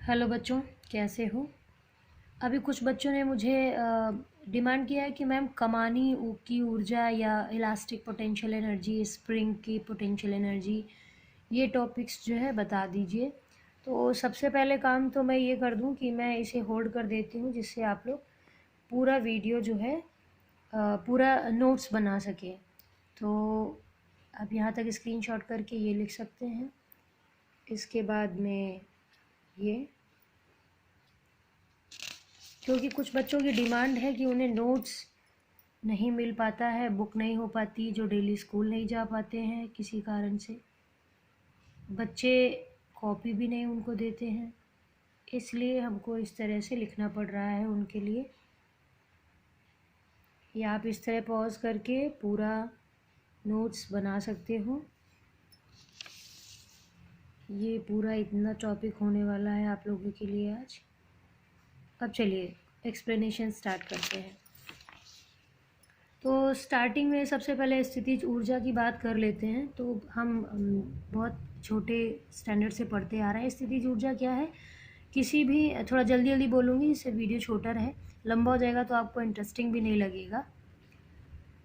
Hello बच्चों, कैसे हो। अभी कुछ बच्चों ने मुझे डिमांड किया है कि मैम कमानी की ऊर्जा या इलास्टिक पोटेंशियल एनर्जी, स्प्रिंग की पोटेंशियल एनर्जी, ये टॉपिक्स जो है बता दीजिए। तो सबसे पहले काम तो मैं ये कर दूं कि मैं इसे होल्ड कर देती हूँ, जिससे आप लोग पूरा वीडियो जो है पूरा नोट्स बना सकें। तो आप यहाँ तक स्क्रीनशॉट करके ये लिख सकते हैं। इसके बाद में ये, क्योंकि कुछ बच्चों की डिमांड है कि उन्हें नोट्स नहीं मिल पाता है, बुक नहीं हो पाती, जो डेली स्कूल नहीं जा पाते हैं किसी कारण से, बच्चे कॉपी भी नहीं उनको देते हैं, इसलिए हमको इस तरह से लिखना पड़ रहा है उनके लिए। या आप इस तरह पॉज करके पूरा नोट्स बना सकते हो। ये पूरा इतना टॉपिक होने वाला है आप लोगों के लिए आज। अब चलिए एक्सप्लेनेशन स्टार्ट करते हैं। तो स्टार्टिंग में सबसे पहले स्थितिज ऊर्जा की बात कर लेते हैं। तो हम बहुत छोटे स्टैंडर्ड से पढ़ते आ रहे हैं। स्थितिज ऊर्जा क्या है, किसी भी, थोड़ा जल्दी जल्दी बोलूँगी जिससे वीडियो छोटा रहे, लंबा हो जाएगा तो आपको इंटरेस्टिंग भी नहीं लगेगा।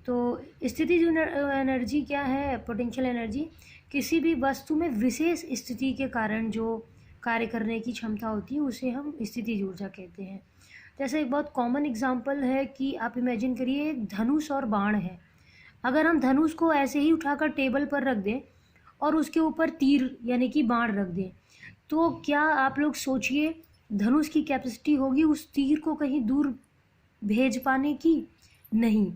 तो स्थितिज एनर्जी क्या है, पोटेंशियल एनर्जी, किसी भी वस्तु में विशेष स्थिति के कारण जो कार्य करने की क्षमता होती है उसे हम स्थितिज ऊर्जा कहते हैं। जैसे एक बहुत कॉमन एग्जांपल है कि आप इमेजिन करिए एक धनुष और बाण है। अगर हम धनुष को ऐसे ही उठाकर टेबल पर रख दें और उसके ऊपर तीर यानी कि बाण रख दें, तो क्या आप लोग सोचिए धनुष की कैपेसिटी होगी उस तीर को कहीं दूर भेज पाने की? नहीं।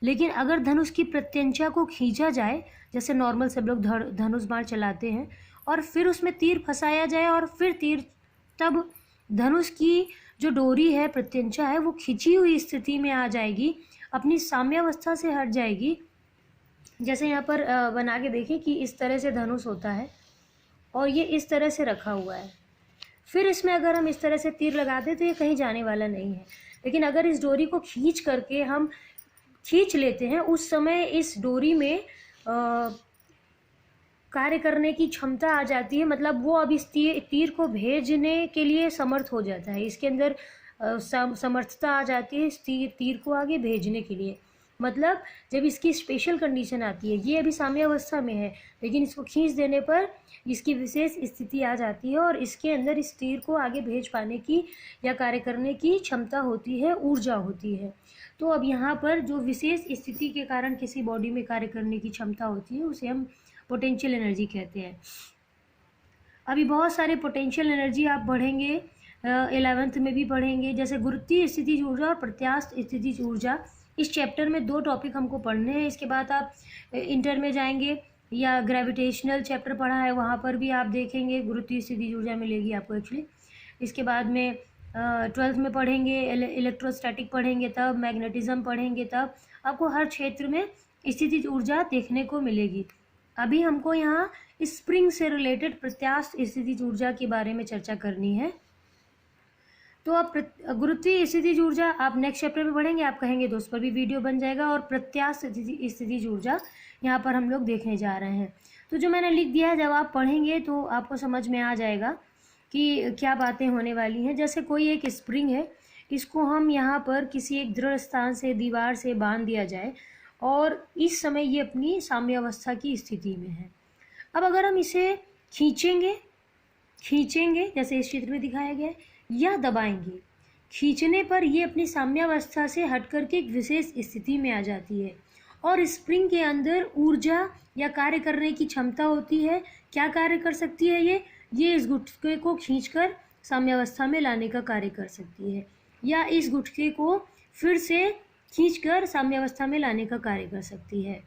लेकिन अगर धनुष की प्रत्यंचा को खींचा जाए, जैसे नॉर्मल सब लोग धनुष बाण चलाते हैं, और फिर उसमें तीर फंसाया जाए और फिर तीर, तब धनुष की जो डोरी है, प्रत्यंचा है, वो खिंची हुई स्थिति में आ जाएगी, अपनी साम्यावस्था से हट जाएगी। जैसे यहाँ पर बना के देखें कि इस तरह से धनुष होता है और ये इस तरह से रखा हुआ है। फिर इसमें अगर हम इस तरह से तीर लगा दें तो ये कहीं जाने वाला नहीं है। लेकिन अगर इस डोरी को खींच करके हम खींच लेते हैं, उस समय इस डोरी में कार्य करने की क्षमता आ जाती है, मतलब वो अब इस तीर को भेजने के लिए समर्थ हो जाता है। इसके अंदर समर्थता आ जाती है इस तीर को आगे भेजने के लिए। मतलब जब इसकी स्पेशल कंडीशन आती है, ये अभी साम्यावस्था में है, लेकिन इसको खींच देने पर इसकी विशेष स्थिति आ जाती है और इसके अंदर इस तीर को आगे भेज पाने की या कार्य करने की क्षमता होती है, ऊर्जा होती है। तो अब यहाँ पर जो विशेष स्थिति के कारण किसी बॉडी में कार्य करने की क्षमता होती है उसे हम पोटेंशियल एनर्जी कहते हैं। अभी बहुत सारे पोटेंशियल एनर्जी आप पढ़ेंगे, 11th में भी पढ़ेंगे, जैसे गुरुत्वीय स्थितिज ऊर्जा और प्रत्यास्थ स्थितिज ऊर्जा। इस चैप्टर में 2 टॉपिक हमको पढ़ने हैं। इसके बाद आप इंटर में जाएंगे या ग्रेविटेशनल चैप्टर पढ़ा है वहाँ पर भी आप देखेंगे, गुरुत्वीय स्थितिज ऊर्जा मिलेगी आपको एक्चुअली। इसके बाद में 12th में पढ़ेंगे, इलेक्ट्रोस्टैटिक पढ़ेंगे, तब मैग्नेटिज्म पढ़ेंगे, तब आपको हर क्षेत्र में स्थितिज ऊर्जा देखने को मिलेगी। अभी हमको यहाँ स्प्रिंग से रिलेटेड प्रत्यास्थ स्थितिज ऊर्जा के बारे में चर्चा करनी है। तो आप गुरुत्वीय स्थितिज ऊर्जा आप नेक्स्ट चैप्टर में पढ़ेंगे, आप कहेंगे तो उस पर भी वीडियो बन जाएगा। और प्रत्यास्थ स्थितिज ऊर्जा यहाँ पर हम लोग देखने जा रहे हैं। तो जो मैंने लिख दिया है, जब आप पढ़ेंगे तो आपको समझ में आ जाएगा कि क्या बातें होने वाली हैं। जैसे कोई एक स्प्रिंग है, इसको हम यहाँ पर किसी एक दृढ़ स्थान से, दीवार से बांध दिया जाए और इस समय ये अपनी साम्यावस्था की स्थिति में है। अब अगर हम इसे खींचेंगे जैसे इस चित्र में दिखाया गया है, या दबाएंगे, खींचने पर ये अपनी साम्यावस्था से हट करके एक विशेष स्थिति में आ जाती है और स्प्रिंग के अंदर ऊर्जा या कार्य करने की क्षमता होती है। क्या कार्य कर सकती है ये इस गुटके को खींचकर साम्यावस्था में लाने का कार्य कर सकती है, या इस गुटके को फिर से खींचकर साम्यावस्था में लाने का कार्य कर सकती है।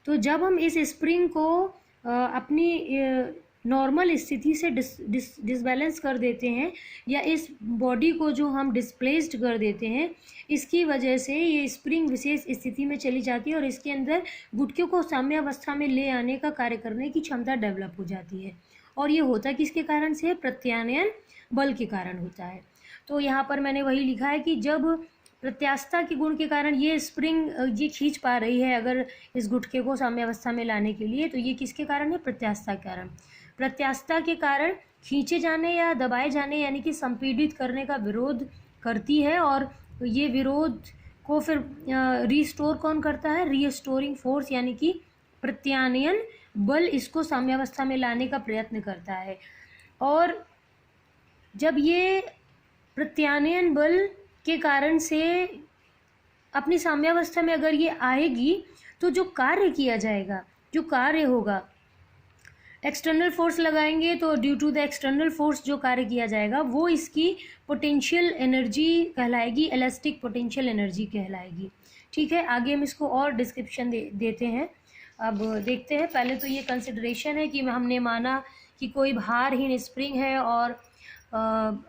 तो जब हम इस स्प्रिंग को अपनी नॉर्मल स्थिति से डिसबैलेंस कर देते हैं, या इस बॉडी को जो हम डिस्प्लेस्ड कर देते हैं, इसकी वजह से ये स्प्रिंग विशेष स्थिति में चली जाती है और इसके अंदर गुटके को साम्यावस्था में ले आने का कार्य करने की क्षमता डेवलप हो जाती है। और ये होता किसके कारण से? प्रत्यानयन बल के कारण होता है। तो यहाँ पर मैंने वही लिखा है कि जब प्रत्यास्थता के गुण के कारण ये स्प्रिंग ये खींच पा रही है अगर इस गुटके को साम्यावस्था में लाने के लिए, तो ये किसके कारण है? प्रत्यास्थता के कारण। प्रत्यास्थता के कारण खींचे जाने या दबाए जाने यानी कि संपीड़ित करने का विरोध करती है, और ये विरोध को फिर रिस्टोर कौन करता है? रीस्टोरिंग फोर्स यानी कि प्रत्यानयन बल इसको साम्यावस्था में लाने का प्रयत्न करता है। और जब ये प्रत्यानयन बल के कारण से अपनी साम्यावस्था में अगर ये आएगी तो जो कार्य किया जाएगा, जो कार्य होगा, एक्सटर्नल फोर्स लगाएंगे तो due to the external force जो कार्य किया जाएगा वो इसकी पोटेंशियल एनर्जी कहलाएगी, इलास्टिक पोटेंशियल एनर्जी कहलाएगी। ठीक है, आगे हम इसको और डिस्क्रिप्शन देते हैं। अब देखते हैं, पहले तो ये कंसिडरेशन है कि हमने माना कि कोई भारहीन स्प्रिंग है और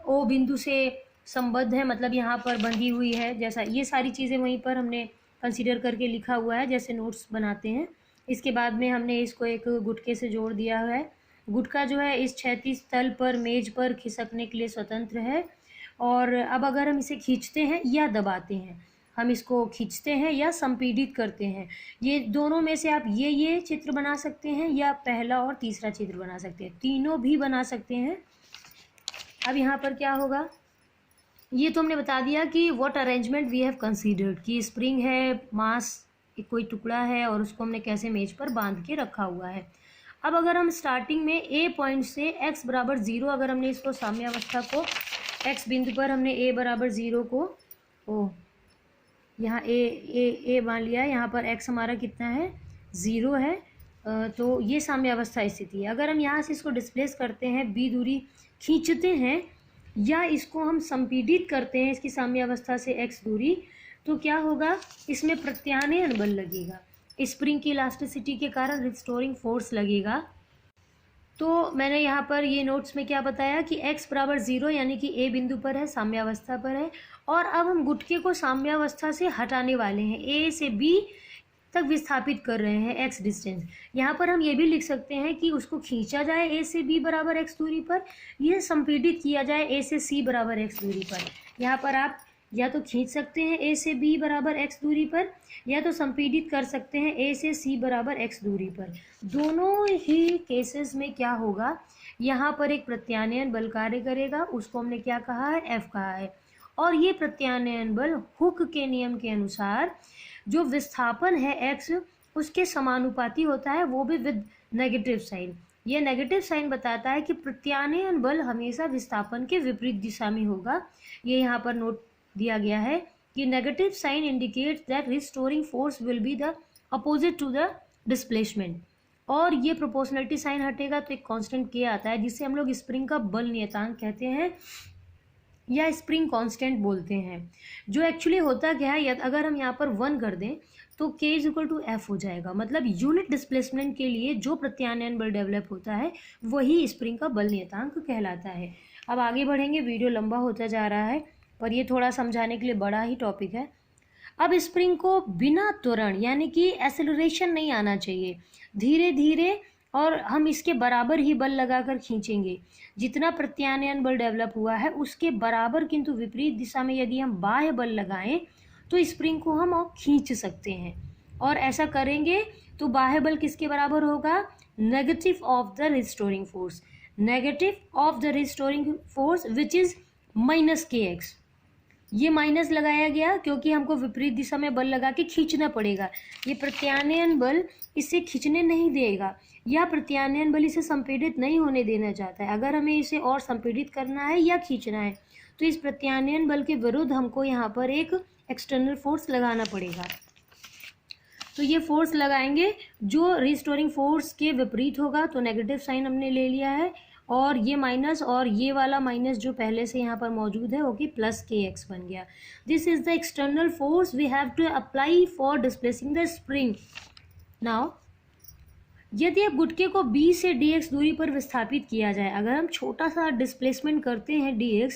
ओ बिंदु से संबद्ध है, मतलब यहाँ पर बंधी हुई है, जैसा ये सारी चीज़ें वहीं पर हमने कंसीडर करके लिखा हुआ है जैसे नोट्स बनाते हैं। इसके बाद में हमने इसको एक गुटके से जोड़ दिया है। गुटका जो है इस क्षैतिज तल पर मेज पर खिसकने के लिए स्वतंत्र है। और अब अगर हम इसे खींचते हैं या दबाते हैं, हम इसको खींचते हैं या संपीड़ित करते हैं, ये दोनों में से आप ये चित्र बना सकते हैं या पहला और तीसरा चित्र बना सकते हैं, तीनों भी बना सकते हैं। अब यहाँ पर क्या होगा, ये तो हमने बता दिया कि what arrangement we have considered, कि स्प्रिंग है, मास कोई टुकड़ा है और उसको हमने कैसे मेज पर बांध के रखा हुआ है। अब अगर हम स्टार्टिंग में ए पॉइंट से x बराबर 0, अगर हमने इसको साम्यावस्था को x बिंदु पर हमने a बराबर 0 को यहाँ ए मान लिया है, यहाँ पर x हमारा कितना है? 0 है। तो ये साम्यावस्था स्थिति है। अगर हम यहाँ से इसको डिस्प्लेस करते हैं, b दूरी खींचते हैं या इसको हम संपीड़ित करते हैं इसकी साम्यावस्था से x दूरी, तो क्या होगा? इसमें प्रत्यानयन बल लगेगा, स्प्रिंग की इलास्टिसिटी के कारण रिस्टोरिंग फोर्स लगेगा। तो मैंने यहाँ पर ये नोट्स में क्या बताया कि x बराबर 0 यानी कि a बिंदु पर है, साम्यावस्था पर है, और अब हम गुटके को साम्यावस्था से हटाने वाले हैं, a से b तक विस्थापित कर रहे हैं x डिस्टेंस। यहाँ पर हम ये भी लिख सकते हैं कि उसको खींचा जाए a से b बराबर x दूरी पर, यह संपीड़ित किया जाए a से c बराबर x दूरी पर। यहाँ पर आप या तो खींच सकते हैं a से b बराबर x दूरी पर, या तो संपीड़ित कर सकते हैं a से c बराबर x दूरी पर। दोनों ही केसेस में क्या होगा, यहाँ पर एक प्रत्यानयन बल कार्य करेगा, उसको हमने क्या कहा है? F कहा है। और ये प्रत्यानयन बल हुक के नियम के अनुसार जो विस्थापन है x उसके समानुपाती होता है, वो भी विद नेगेटिव साइन। ये नेगेटिव साइन बताता है कि प्रत्यानयन बल हमेशा विस्थापन के विपरीत दिशा में होगा। ये यहाँ पर नोट दिया गया है कि negative sign indicates that restoring force will be the opposite to the displacement. और ये प्रोपोर्शनलिटी साइन हटेगा तो एक कांस्टेंट k आता है, जिसे हम लोग स्प्रिंग का बल नियतांक कहते हैं या स्प्रिंग कांस्टेंट बोलते हैं। जो एक्चुअली होता क्या है, अगर हम यहाँ पर 1 कर दें तो k is equal to F हो जाएगा, मतलब यूनिट डिस्प्लेसमेंट के लिए जो प्रत्यानयन बल डेवलप होता है वही स्प्रिंग का बल नियतांक कहलाता है। अब आगे बढ़ेंगे, वीडियो लंबा होता जा रहा है पर ये थोड़ा समझाने के लिए बड़ा ही टॉपिक है। अब स्प्रिंग को बिना त्वरण यानी कि एक्सेलरेशन नहीं आना चाहिए, धीरे धीरे और हम इसके बराबर ही बल लगाकर खींचेंगे। जितना प्रत्यानयन बल डेवलप हुआ है उसके बराबर किंतु विपरीत दिशा में यदि हम बाह्य बल लगाएं तो स्प्रिंग को हम और खींच सकते हैं। और ऐसा करेंगे तो बाह्य बल किसके बराबर होगा? Negative of the restoring force, negative of the restoring force which is -kx। ये माइनस लगाया गया क्योंकि हमको विपरीत दिशा में बल लगा के खींचना पड़ेगा। ये प्रत्यानयन बल इसे खींचने नहीं देगा, या प्रत्यानयन बल इसे संपीड़ित नहीं होने देना चाहता है। अगर हमें इसे और संपीड़ित करना है या खींचना है तो इस प्रत्यानयन बल के विरुद्ध हमको यहाँ पर एक एक्सटर्नल फोर्स लगाना पड़ेगा। तो ये फोर्स लगाएंगे जो रिस्टोरिंग फोर्स के विपरीत होगा, तो नेगेटिव साइन हमने ले लिया है, और ये माइनस और ये वाला माइनस जो पहले से यहाँ पर मौजूद है वो कि +kx बन गया। This is the external force we have to apply for displacing the spring. Now यदि अब गुटके को b से dx दूरी पर विस्थापित किया जाए, अगर हम छोटा सा डिस्प्लेसमेंट करते हैं dx,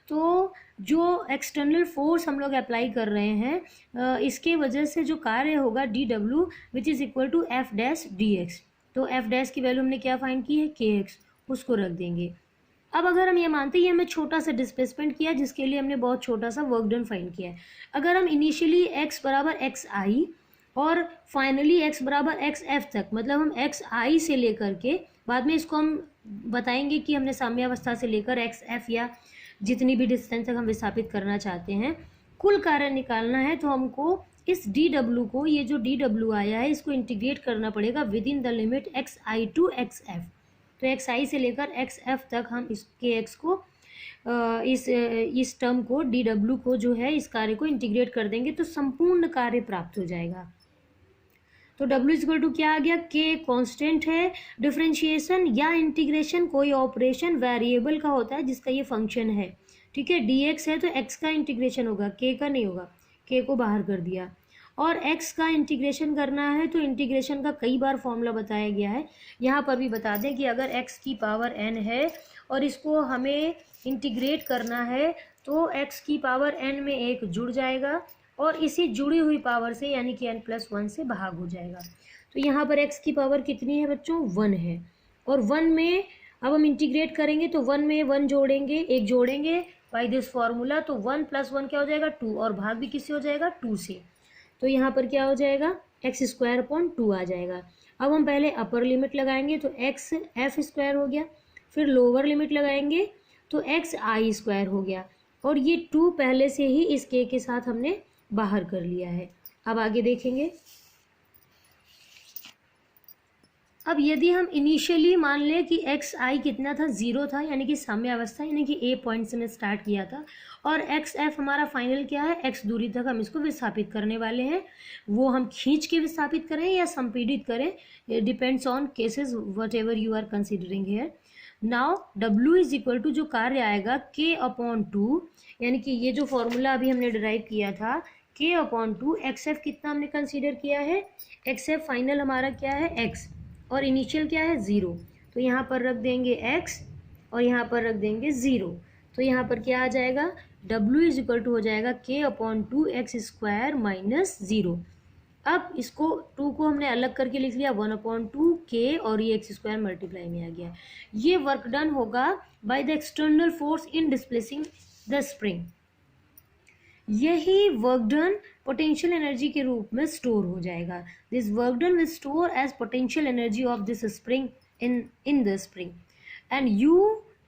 तो जो एक्सटर्नल फोर्स हम लोग अप्लाई कर रहे हैं इसके वजह से जो कार्य होगा dw which is equal to f dash dx। तो f डैश की वैल्यू हमने क्या फाइंड की है? kx, उसको रख देंगे। अब अगर हम ये मानते हैं हमें छोटा सा डिस्प्लेसमेंट किया जिसके लिए हमने बहुत छोटा सा वर्क डन फाइंड किया है। अगर हम इनिशियली x बराबर xi और फाइनली x बराबर xf तक, मतलब हम xi से लेकर के बाद में इसको हम बताएंगे कि हमने साम्यावस्था से लेकर एक्स एफ या जितनी भी डिस्टेंस तक हम विस्थापित करना चाहते हैं कुल कार्य निकालना है, तो हमको इस डी डब्ल्यू को, ये जो डी डब्ल्यू आया है, इसको इंटीग्रेट करना पड़ेगा within the limit x i to x f. तो एक्स आई से लेकर एक्स एफ तक हम इसके एक्स को इस टर्म को डी डब्ल्यू को जो है इस कार्य को इंटीग्रेट कर देंगे तो संपूर्ण कार्य प्राप्त हो जाएगा। तो W इक्वल टू क्या आ गया, K कांस्टेंट है। डिफरेंशिएशन या इंटीग्रेशन कोई ऑपरेशन वेरिएबल का होता है जिसका ये फंक्शन है, ठीक है। dx है तो x का इंटीग्रेशन होगा, k का नहीं होगा, k को बाहर कर दिया। और x का इंटीग्रेशन करना है तो इंटीग्रेशन का कई बार फॉर्मूला बताया गया है, यहाँ पर भी बता दें कि अगर x की पावर n है और इसको हमें इंटीग्रेट करना है तो x की पावर n में एक जुड़ जाएगा और इसी जुड़ी हुई पावर से यानी कि n+1 से भाग हो जाएगा। तो यहाँ पर x की पावर कितनी है बच्चों, 1 है। और 1 में अब हम इंटीग्रेट करेंगे तो 1 में 1 जोड़ेंगे, एक जोड़ेंगे बाई दिस फॉर्मूला, तो 1 + 1 क्या हो जाएगा, 2, और भाग भी किससे हो जाएगा, 2 से। तो यहाँ पर क्या हो जाएगा, x² 2 आ जाएगा। अब हम पहले अपर लिमिट लगाएंगे तो x f² हो गया, फिर लोअर लिमिट लगाएंगे तो x i² हो गया, और ये 2 पहले से ही इस k के साथ हमने बाहर कर लिया है। अब आगे देखेंगे। अब यदि हम इनिशियली मान लें कि एक्स आई कितना था, 0 था, यानी कि साम्यावस्था, यानी कि ए पॉइंट से हमने स्टार्ट किया था, और एक्स एफ हमारा फाइनल क्या है, एक्स दूरी तक हम इसको विस्थापित करने वाले हैं। वो हम खींच के विस्थापित करें या संपीड़ित करें, depends on cases whatever you are considering here. Now W is equal to जो कार्य आएगा K/2, यानी कि ये जो फॉर्मूला अभी हमने डिराइव किया था K/2, एक्स एफ कितना हमने कंसीडर किया है, एक्स एफ फाइनल हमारा क्या है, x, और इनिशियल क्या है, 0। तो यहाँ पर रख देंगे x और यहाँ पर रख देंगे 0। तो यहाँ पर क्या आ जाएगा, W इज इक्वल टू हो जाएगा K/2 x² - 0। अब इसको 2 को हमने अलग करके लिख लिया, 1/2 K, और ये x² मल्टीप्लाई में आ गया। ये वर्क डन होगा by the external force in displacing the spring. यही वर्क डन पोटेंशियल एनर्जी के रूप में स्टोर हो जाएगा। This work done will store as potential energy of this spring in the spring, and U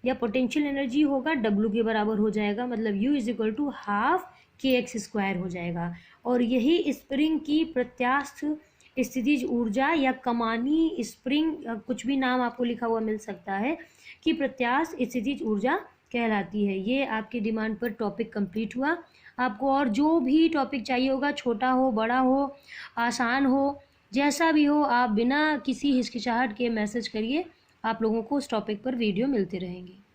या potential energy होगा W के बराबर हो जाएगा, मतलब U is equal to ½ kx² हो जाएगा। और यही स्प्रिंग की प्रत्यास्थ स्थितिज ऊर्जा या कमानी स्प्रिंग, कुछ भी नाम आपको लिखा हुआ मिल सकता है, कि प्रत्यास्थ स्थितिज ऊर्जा कहलाती है। ये आपकी डिमांड पर टॉपिक कंप्लीट हुआ। आपको और जो भी टॉपिक चाहिए होगा, छोटा हो, बड़ा हो, आसान हो, जैसा भी हो, आप बिना किसी हिचकिचाहट के मैसेज करिए। आप लोगों को उस टॉपिक पर वीडियो मिलते रहेंगे।